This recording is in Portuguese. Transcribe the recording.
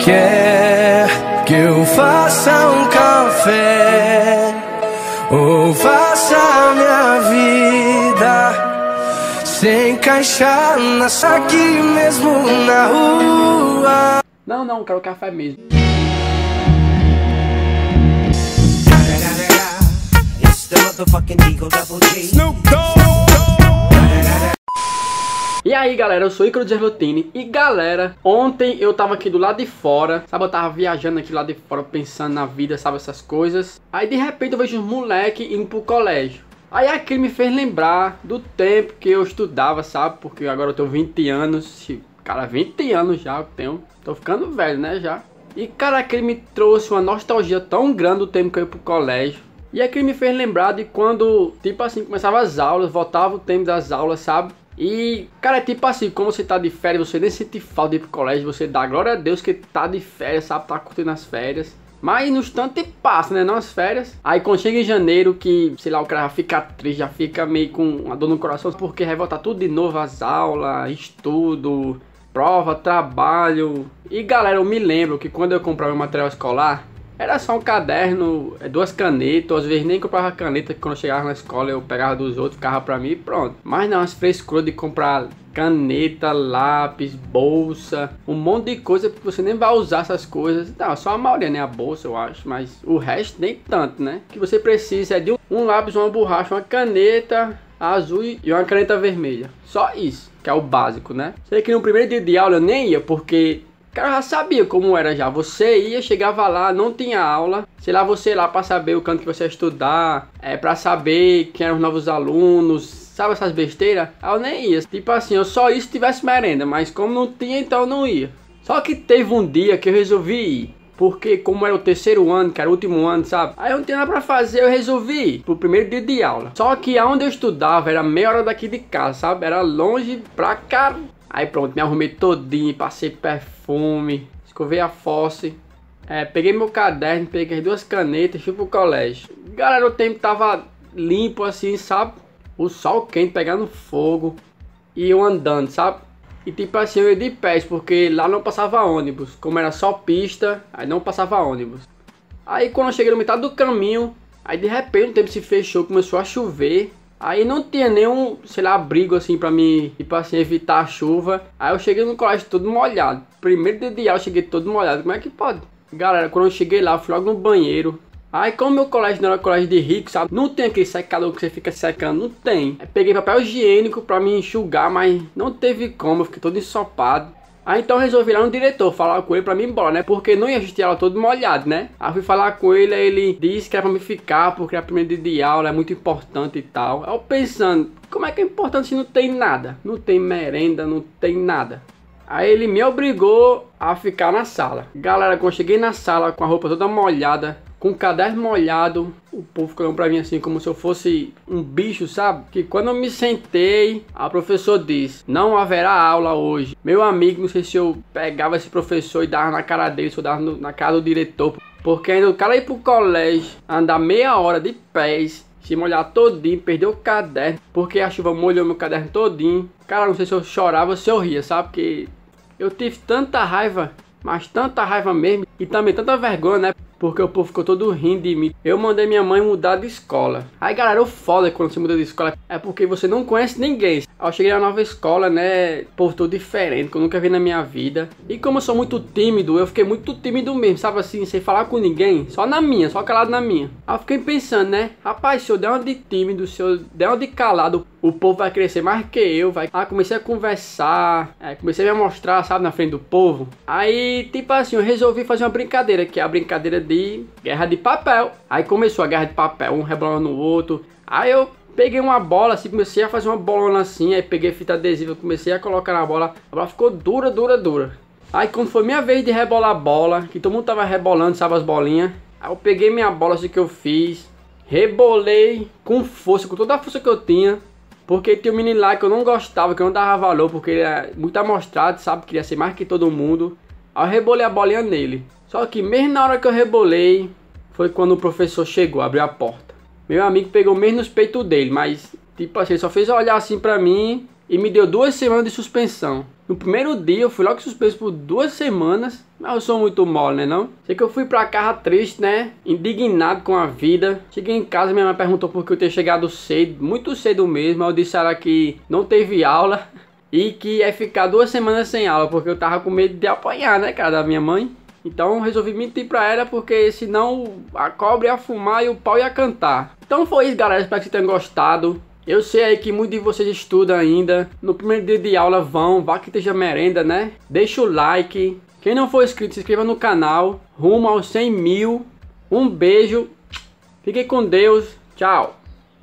Quer que eu faça um café ou faça minha vida sem encaixar aqui mesmo na rua? Não, quero café mesmo. E aí galera, eu sou Ícaro Gervotini. E galera, ontem eu tava aqui do lado de fora, sabe, eu tava viajando aqui lá de fora, pensando na vida, sabe, essas coisas. Aí de repente eu vejo uns moleque indo pro colégio. Aí aquilo me fez lembrar do tempo que eu estudava, sabe, porque agora eu tenho 20 anos, cara, 20 anos já eu tenho, tô ficando velho, né, já. E cara, aquele me trouxe uma nostalgia tão grande do tempo que eu ia pro colégio. E aquilo me fez lembrar de quando, tipo assim, começava as aulas, voltava o tempo das aulas, sabe. E, cara, é tipo assim, como você tá de férias, você nem sente falta de ir pro colégio, você dá glória a Deus que tá de férias, sabe, tá curtindo as férias. Mas no instante passa, né, não as férias. Aí quando chega em janeiro que, sei lá, o cara já fica triste, já fica meio com uma dor no coração, porque vai voltar tudo de novo, as aulas, estudo, prova, trabalho. E galera, eu me lembro que quando eu comprava o material escolar, era só um caderno, duas canetas, às vezes nem comprava caneta, que quando eu chegava na escola eu pegava dos outros, ficava pra mim e pronto. Mas não, as frescuras de comprar caneta, lápis, bolsa, um monte de coisa, porque você nem vai usar essas coisas. Não, só a maioria, né, a bolsa eu acho, mas o resto nem tanto, né. O que você precisa é de um lápis, uma borracha, uma caneta azul e uma caneta vermelha. Só isso, que é o básico, né. Sei que no primeiro dia de aula eu nem ia, porque cara, já sabia como era já. Você ia, chegava lá, não tinha aula. Sei lá, você ia lá pra saber o canto que você ia estudar. Pra saber quem eram os novos alunos. Sabe essas besteiras? Aí eu nem ia. Tipo assim, eu só ia se tivesse merenda. Mas como não tinha, então eu não ia. Só que teve um dia que eu resolvi ir. Porque como era o terceiro ano, que era o último ano, sabe? Aí eu não tinha nada pra fazer, eu resolvi ir pro primeiro dia de aula. Só que aonde eu estudava era meia hora daqui de casa, sabe? Era longe pra caramba. Aí pronto, me arrumei todinho, passei perfume, escovei a fosse, peguei meu caderno, peguei as duas canetas e fui pro colégio. Galera, o tempo tava limpo assim, sabe? O sol quente pegando fogo e eu andando, sabe? E tipo assim, eu ia de pés, porque lá não passava ônibus. Como era só pista, aí não passava ônibus. Aí quando eu cheguei no metade do caminho, aí de repente o tempo se fechou, começou a chover. Aí não tinha nenhum, sei lá, abrigo assim pra mim, tipo assim, evitar a chuva. Aí eu cheguei no colégio todo molhado. Primeiro dia de aula eu cheguei todo molhado, como é que pode? Galera, quando eu cheguei lá, eu fui logo no banheiro. Aí como meu colégio não era colégio de rico, sabe? Não tem aquele secador que você fica secando, não tem. Aí peguei papel higiênico pra me enxugar, mas não teve como, eu fiquei todo ensopado. Aí então eu resolvi ir lá no diretor, falar com ele pra mim ir embora, né? Porque não ia assistir aula todo molhado, né? Aí fui falar com ele, aí ele disse que era pra me ficar, porque a primeira dia de aula é muito importante e tal. Aí eu pensando, como é que é importante se não tem nada? Não tem merenda, não tem nada. Aí ele me obrigou a ficar na sala. Galera, quando eu cheguei na sala com a roupa toda molhada, com o caderno molhado, o povo ficou pra mim assim como se eu fosse um bicho, sabe? Que quando eu me sentei, a professora disse: não haverá aula hoje. Meu amigo, não sei se eu pegava esse professor e dava na cara dele, se eu dava na cara do diretor. Porque ainda o cara ir pro colégio, andar meia hora de pés, se molhar todinho, perder o caderno, porque a chuva molhou meu caderno todinho. Cara, não sei se eu chorava ou se eu ria, sabe? Porque eu tive tanta raiva, mas tanta raiva mesmo, e também tanta vergonha, né? Porque o povo ficou todo rindo de mim. Eu mandei minha mãe mudar de escola. Aí galera, o foda quando você muda de escola é porque você não conhece ninguém. Aí eu cheguei na nova escola, né, povo todo diferente, que eu nunca vi na minha vida. E como eu sou muito tímido, eu fiquei muito tímido mesmo, sabe assim, sem falar com ninguém. Só na minha, só calado na minha. Aí eu fiquei pensando, né, rapaz, se eu der uma de tímido, se eu der uma de calado, o povo vai crescer mais que eu, vai. Aí comecei a conversar, comecei a me mostrar, sabe, na frente do povo. Aí, tipo assim, eu resolvi fazer uma brincadeira, que é a brincadeira de guerra de papel. Aí começou a guerra de papel, um rebolando no outro. Aí eu peguei uma bola, assim, comecei a fazer uma bolona assim, aí peguei fita adesiva, comecei a colocar na bola. A bola ficou dura, dura, dura. Aí quando foi minha vez de rebolar a bola, que todo mundo tava rebolando, sabe, as bolinhas. Aí eu peguei minha bola, assim que eu fiz, rebolei com força, com toda a força que eu tinha. Porque tinha um menino lá que eu não gostava, que eu não dava valor, porque ele é muito amostrado, sabe, queria ser mais que todo mundo. Aí eu rebolei a bolinha nele. Só que mesmo na hora que eu rebolei, foi quando o professor chegou, abriu a porta. Meu amigo pegou mesmo nos peitos dele, mas tipo assim, ele só fez olhar assim pra mim e me deu 2 semanas de suspensão. No primeiro dia eu fui logo suspenso por 2 semanas. Mas eu sou muito mole, né não? Sei que eu fui pra casa triste, né? Indignado com a vida. Cheguei em casa, minha mãe perguntou por que eu tinha chegado cedo. Muito cedo mesmo. Eu disse a ela que não teve aula. E que ia ficar 2 semanas sem aula. Porque eu tava com medo de apanhar, né, cara, da minha mãe. Então resolvi mentir pra ela, porque senão a cobra ia fumar e o pau ia cantar. Então foi isso, galera. Espero que vocês tenham gostado. Eu sei aí que muitos de vocês estudam ainda. No primeiro dia de aula vá que esteja merenda, né? Deixa o like. Quem não for inscrito, se inscreva no canal. Rumo aos 100 mil. Um beijo. Fiquem com Deus. Tchau.